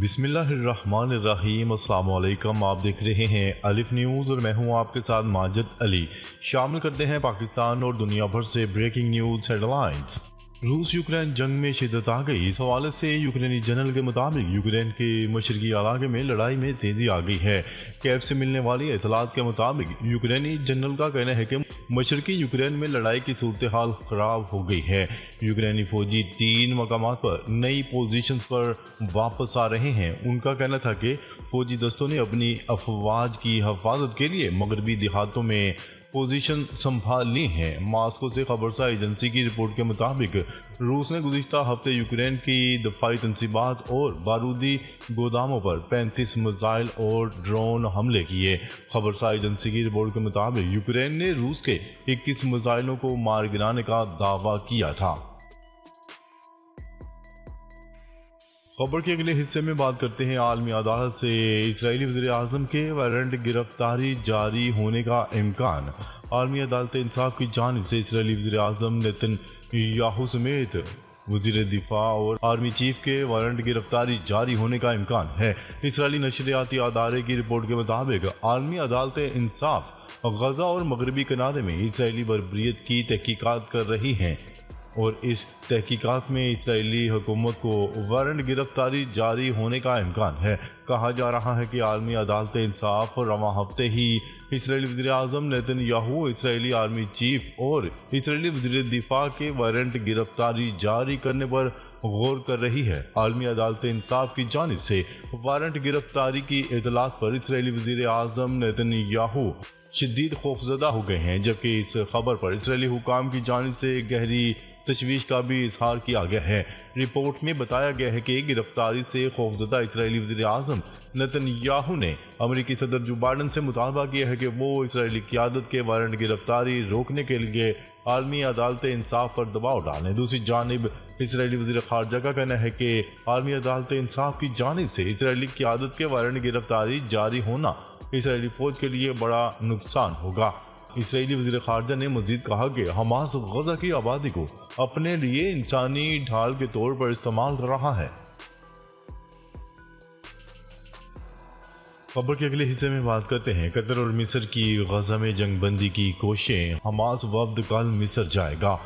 بسم اللہ الرحمن الرحیم۔ السلام علیکم، آپ دیکھ رہے ہیں الف نیوز اور میں ہوں آپ کے ساتھ ماجد علی۔ شامل کرتے ہیں پاکستان اور دنیا بھر سے بریکنگ نیوز ہیڈ لائنز۔ روس یوکرین جنگ میں شدت آ گئی۔ اس حوالے سے یوکرینی جنرل کے مطابق یوکرین کے مشرقی علاقے میں لڑائی میں تیزی آ گئی ہے۔ کیف سے ملنے والی اطلاعات کے مطابق یوکرینی جنرل کا کہنا ہے کہ مشرقی یوکرین میں لڑائی کی صورتحال خراب ہو گئی ہے۔ یوکرینی فوجی 3 مقامات پر نئی پوزیشنز پر واپس آ رہے ہیں۔ ان کا کہنا تھا کہ فوجی دستوں نے اپنی افواج کی حفاظت کے لیے مغربی دیہاتوں میں پوزیشن سنبھال لی ہیں۔ ماسکو سے خبرسا ایجنسی کی رپورٹ کے مطابق روس نے گزشتہ ہفتے یوکرین کی دفاعی تنصیبات اور بارودی گوداموں پر 35 میزائل اور ڈرون حملے کیے۔ خبرسا ایجنسی کی رپورٹ کے مطابق یوکرین نے روس کے 21 میزائلوں کو مار گرانے کا دعویٰ کیا تھا۔ خبر کے اگلے حصے میں بات کرتے ہیں عالمی عدالت سے اسرائیلی وزیر اعظم کے وارنٹ گرفتاری جاری ہونے کا امکان۔ عالمی عدالت انصاف کی جانب سے اسرائیلی وزیر اعظم نیتن یاہو سمیت وزیر دفاع اور آرمی چیف کے وارنٹ گرفتاری جاری ہونے کا امکان ہے۔ اسرائیلی نشریاتی ادارے کی رپورٹ کے مطابق عالمی عدالت انصاف غزہ اور مغربی کنارے میں اسرائیلی بربریت کی تحقیقات کر رہی ہیں اور اس تحقیقات میں اسرائیلی حکومت کو وارنٹ گرفتاری جاری ہونے کا امکان ہے۔ کہا جا رہا ہے کہ عالمی عدالت انصاف رواں ہفتے ہی اسرائیلی وزیر اعظم نیتن یاہو، اسرائیلی آرمی چیف اور اسرائیلی وزیر دفاع کے وارنٹ گرفتاری جاری کرنے پر غور کر رہی ہے۔ عالمی عدالت انصاف کی جانب سے وارنٹ گرفتاری کی اطلاعات پر اسرائیلی وزیر اعظم نیتن یاہو شدید خوفزدہ ہو گئے ہیں، جبکہ اس خبر پر اسرائیلی حکام کی جانب سے گہری تشویش کا بھی اظہار کیا گیا ہے۔ رپورٹ میں بتایا گیا ہے کہ گرفتاری سے خوفزدہ اسرائیلی وزیر اعظم نیتن یاہو نے امریکی صدر جو بائیڈن سے مطالبہ کیا ہے کہ وہ اسرائیلی قیادت کے وارنٹ گرفتاری روکنے کے لیے عالمی عدالت انصاف پر دباؤ ڈالیں۔ دوسری جانب اسرائیلی وزیر خارجہ کا کہنا ہے کہ عالمی عدالت انصاف کی جانب سے اسرائیلی قیادت کے وارنٹ گرفتاری جاری ہونا اسرائیلی فوج کے لیے بڑا نقصان ہوگا۔ اسرائیلی وزیر خارجہ نے مزید کہا کہ حماس غزہ کی آبادی کو اپنے لیے انسانی ڈھال کے طور پر استعمال کر رہا ہے۔ خبر کے اگلے حصے میں بات کرتے ہیں قطر اور مصر کی غزہ میں جنگ بندی کی کوششیں۔ حماس وفد کل مصر جائے گا۔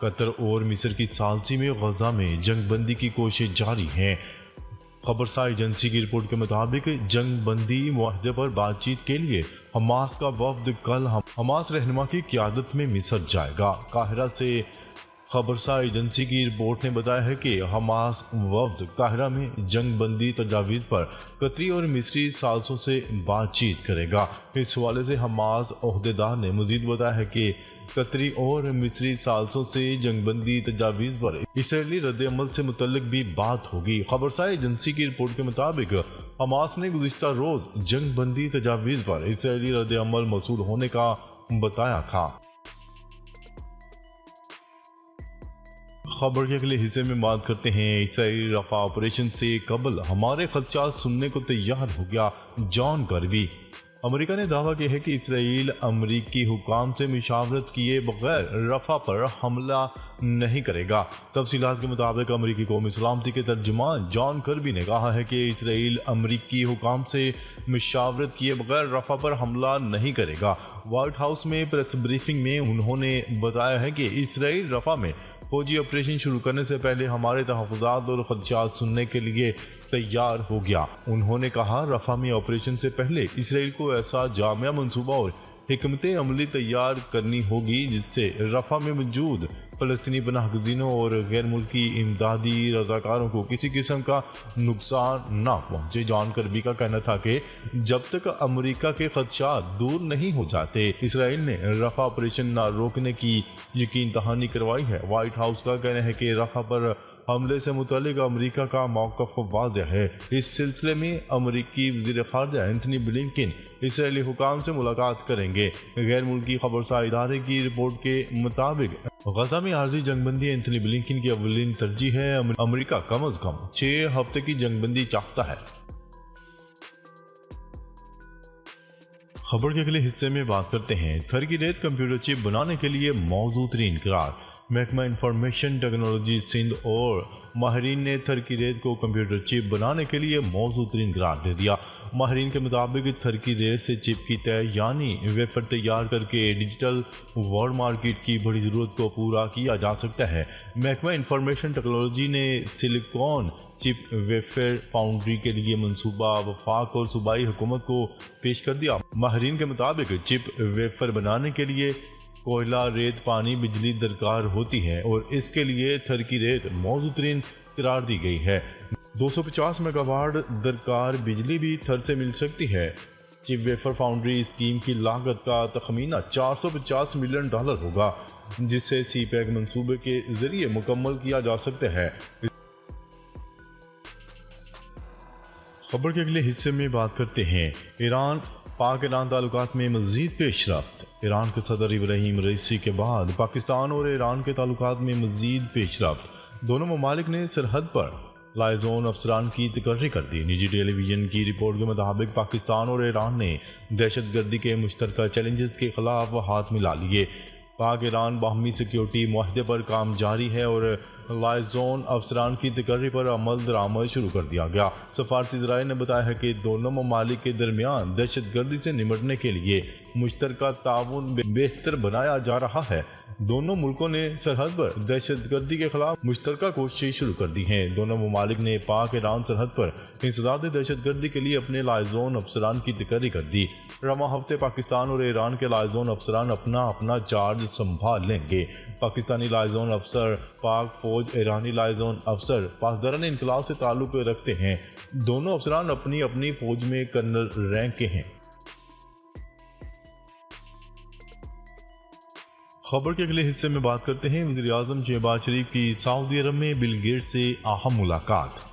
قطر اور مصر کی ثالثی میں غزہ میں جنگ بندی کی کوششیں جاری ہیں۔ خبرسا ایجنسی کی رپورٹ کے مطابق جنگ بندی معاہدے پر بات چیت کے لیے حماس کا وفد کل حماس رہنما کی قیادت میں مصر جائے گا۔ قاہرہ سے خبرسا ایجنسی کی رپورٹ نے بتایا ہے کہ حماس وفد قاہرہ میں جنگ بندی تجاویز پر قطری اور مصری ثالثوں سے بات چیت کرے گا۔ اس حوالے سے حماس عہدیدار نے مزید بتایا ہے کہ قطری اور مصری ثالثوں سے جنگ بندی تجاویز پر اسرائیلی رد عمل سے متعلق بھی بات ہوگی۔ خبرسا ایجنسی کی رپورٹ کے مطابق حماس نے گزشتہ روز جنگ بندی تجاویز پر اسرائیلی رد عمل موصول ہونے کا بتایا تھا۔ خبر کے اگلے حصے میں بات کرتے ہیں اسرائیلی رفح آپریشن سے قبل ہمارے خدشات سننے کو تیار ہو گیا، جان کربی۔ امریکہ نے دعویٰ کیا ہے کہ اسرائیل امریکی حکام سے مشاورت کیے بغیر رفح پر حملہ نہیں کرے گا۔ تفصیلات کے مطابق امریکی قومی سلامتی کے ترجمان جان کربی نے کہا ہے کہ اسرائیل امریکی حکام سے مشاورت کیے بغیر رفح پر حملہ نہیں کرے گا۔ وائٹ ہاؤس میں پریس بریفنگ میں انہوں نے بتایا ہے کہ اسرائیل رفح میں فوجی آپریشن شروع کرنے سے پہلے ہمارے تحفظات اور خدشات سننے کے لیے تیار ہو گیا۔ انہوں نے کہا رفح میں آپریشن سے پہلے اسرائیل کو ایسا جامع منصوبہ اور حکمت عملی تیار کرنی ہوگی جس سے رفح میں موجود فلسطینی پناہ گزینوں اور غیر ملکی امدادی رضاکاروں کو کسی قسم کا نقصان نہ پہنچے۔ جان کربی کا کہنا تھا کہ جب تک امریکہ کے خدشات دور نہیں ہو جاتے اسرائیل نے رفح آپریشن نہ روکنے کی یقین دہانی کروائی ہے۔ وائٹ ہاؤس کا کہنا ہے کہ رفح پر حملے سے متعلق امریکہ کا موقف واضح ہے۔ اس سلسلے میں امریکی وزیر خارجہ اینتھنی بلنکن اسرائیلی حکام سے ملاقات کریں گے۔ غیر ملکی خبرسا ادارے کی رپورٹ کے مطابق غزہ میں عارضی جنگ بندی اینتھنی بلنکن کی اولین ترجیح ہے۔ امریکہ کم از کم 6 ہفتے کی جنگ بندی چاہتا ہے۔ خبر کے اگلے حصے میں بات کرتے ہیں تھرکی ریت کمپیوٹر چپ بنانے کے لیے موزوں ترین قرار۔ محکمہ انفارمیشن ٹیکنالوجی سندھ اور ماہرین نے تھر کی ریت کو کمپیوٹر چپ بنانے کے لیے موزوں ترین قرار دے دیا۔ ماہرین کے مطابق تھر کی ریت سے چپ کی طے یعنی ویفر تیار کر کے ڈیجیٹل ورلڈ مارکیٹ کی بڑی ضرورت کو پورا کیا جا سکتا ہے۔ محکمہ انفارمیشن ٹیکنالوجی نے سلیکون چپ ویفر فاؤنڈری کے لیے منصوبہ وفاق اور صوبائی حکومت کو پیش کر دیا۔ ماہرین کے مطابق چپ ویفر بنانے کے لیے کوئلہ، ریت، پانی، بجلی درکار ہوتی ہے اور اس کے لیے تھر کی ریت موزوں ترین قرار دی گئی ہے۔ 250 میگا واٹ درکار بجلی بھی تھر سے مل سکتی ہے۔ چپ ویفر فاؤنڈری اسکیم کی لاگت کا تخمینہ $450 ملین ہوگا، جسے سی پیک منصوبے کے ذریعے مکمل کیا جا سکتا ہے۔ خبر کے اگلے حصے میں بات کرتے ہیں ایران پاک تعلقات میں مزید پیش رفت۔ ایران کے صدر ابراہیم رئیسی کے بعد پاکستان اور ایران کے تعلقات میں مزید پیش رفت۔ دونوں ممالک نے سرحد پر لائزون افسران کی تقرری کر دی۔ نجی ٹیلی ویژن کی رپورٹ کے مطابق پاکستان اور ایران نے دہشت گردی کے مشترکہ چیلنجز کے خلاف ہاتھ ملا لیے۔ پاک ایران باہمی سیکیورٹی معاہدے پر کام جاری ہے اور لائزون افسران کی تقرری پر عمل درآمد شروع کر دیا گیا۔ سفارتی ذرائع نے بتایا ہے کہ دونوں ممالک کے درمیان دہشت گردی سے نمٹنے کے لیے مشترکہ تعاون بہتر بنایا جا رہا ہے۔ دونوں ملکوں نے سرحد پر دہشت گردی کے خلاف مشترکہ کوششیں شروع کر دی ہیں۔ دونوں ممالک نے پاک ایران سرحد پر انسداد دہشت گردی کے لیے اپنے لائزون افسران کی تقرری کر دی۔ رواں ہفتے پاکستان اور ایران کے لائزون افسران اپنا چارج سنبھال لیں گے۔ پاکستانی لائزون افسر پاک فوج، ایرانی لائزون افسر پاسداران انقلاب سے تعلق رکھتے ہیں۔ دونوں افسران اپنی اپنی فوج میں کرنل رینک کے ہیں۔ خبر کے اگلے حصے میں بات کرتے ہیں وزیر اعظم شہباز شریف کی سعودی عرب میں بل گیٹس سے اہم ملاقات۔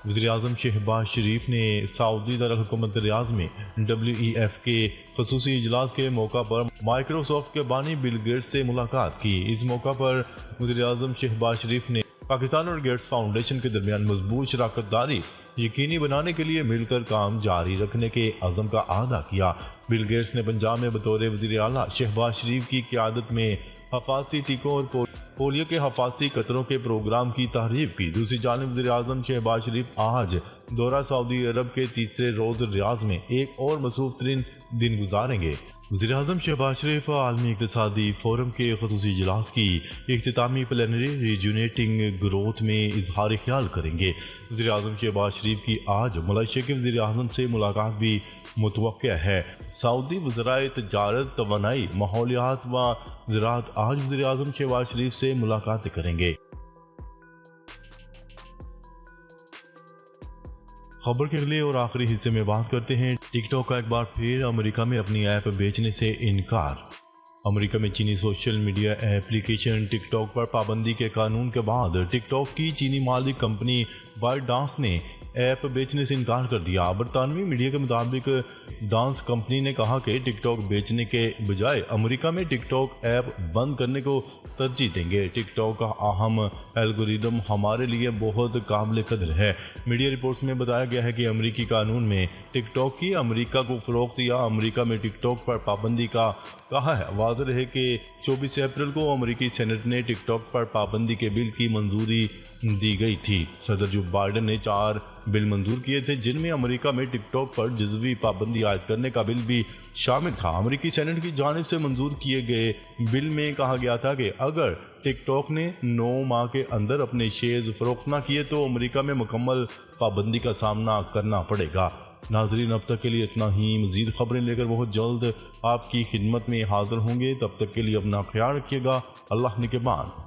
وزیر اعظم شہباز شریف نے سعودی دارالحکومت ریاض میں WEF کے خصوصی اجلاس کے موقع پر مائیکروسافٹ کے بانی بل گیٹس سے ملاقات کی۔ اس موقع پر وزیر اعظم شہباز شریف نے پاکستان اور گیٹس فاؤنڈیشن کے درمیان مضبوط شراکت داری یقینی بنانے کے لیے مل کر کام جاری رکھنے کے عزم کا اعادہ کیا۔ بل گیٹس نے پنجاب میں بطور وزیر اعلیٰ شہباز شریف کی قیادت میں حفاظتی ٹیکوں اور پولیو کے حفاظتی قطروں کے پروگرام کی تعریف کی۔ دوسری جانب وزیر اعظم شہباز شریف آج دورہ سعودی عرب کے تیسرے روز ریاض میں ایک اور مصروف ترین دن گزاریں گے۔ وزیر اعظم شہباز شریف عالمی اقتصادی فورم کے خصوصی اجلاس کی اختتامی پلینری ریجونیٹنگ گروتھ میں اظہار خیال کریں گے۔ وزیر اعظم شہباز شریف کی آج ملائیشیا کے وزیر اعظم سے ملاقات بھی متوقع ہے۔ سعودی وزرائے تجارت، توانائی، ماحولیات و زراعت آج وزیر اعظم شہباز شریف سے ملاقات کریں گے۔ خبر کے اگلے اور آخری حصے میں بات کرتے ہیں ٹک ٹاک کا ایک بار پھر امریکہ میں اپنی ایپ بیچنے سے انکار۔ امریکہ میں چینی سوشل میڈیا ایپلیکیشن ٹک ٹاک پر پابندی کے قانون کے بعد ٹک ٹاک کی چینی مالک کمپنی بائٹ ڈانس نے ایپ بیچنے سے انکار کر دیا۔ برطانوی میڈیا کے مطابق ڈانس کمپنی نے کہا کہ ٹک ٹاک بیچنے کے بجائے امریکہ میں ٹک ٹاک ایپ بند کرنے کو ترجیح دیں گے۔ ٹک ٹاک کا اہم الگوریدم ہمارے لیے بہت قابل قدر ہے۔ میڈیا رپورٹس میں بتایا گیا ہے کہ امریکی قانون میں ٹک ٹاک کی امریکہ کو فروخت یا امریکہ میں ٹک ٹاک پر پابندی کا کہا ہے۔ واضح رہے کہ 24 اپریل کو امریکی سینٹ نے ٹک ٹاک پر پابندی کے بل کی منظوری دی گئی تھی۔ صدر جو بائیڈن نے 4 بل منظور کیے تھے جن میں امریکہ میں ٹک ٹاک پر جزوی پابندی عائد کرنے کا بل بھی شامل تھا۔ امریکی سینٹ کی جانب سے منظور کیے گئے بل میں کہا گیا تھا کہ اگر ٹک ٹاک نے 9 ماہ کے اندر اپنے شیئرز فروخت نہ کیے تو امریکہ میں مکمل پابندی کا سامنا کرنا پڑے گا۔ ناظرین، اب تک کے لیے اتنا ہی۔ مزید خبریں لے کر بہت جلد آپ کی خدمت میں حاضر ہوں گے۔ تب تک کے لیے اپنا خیال رکھیے گا۔ اللہ نگہبان۔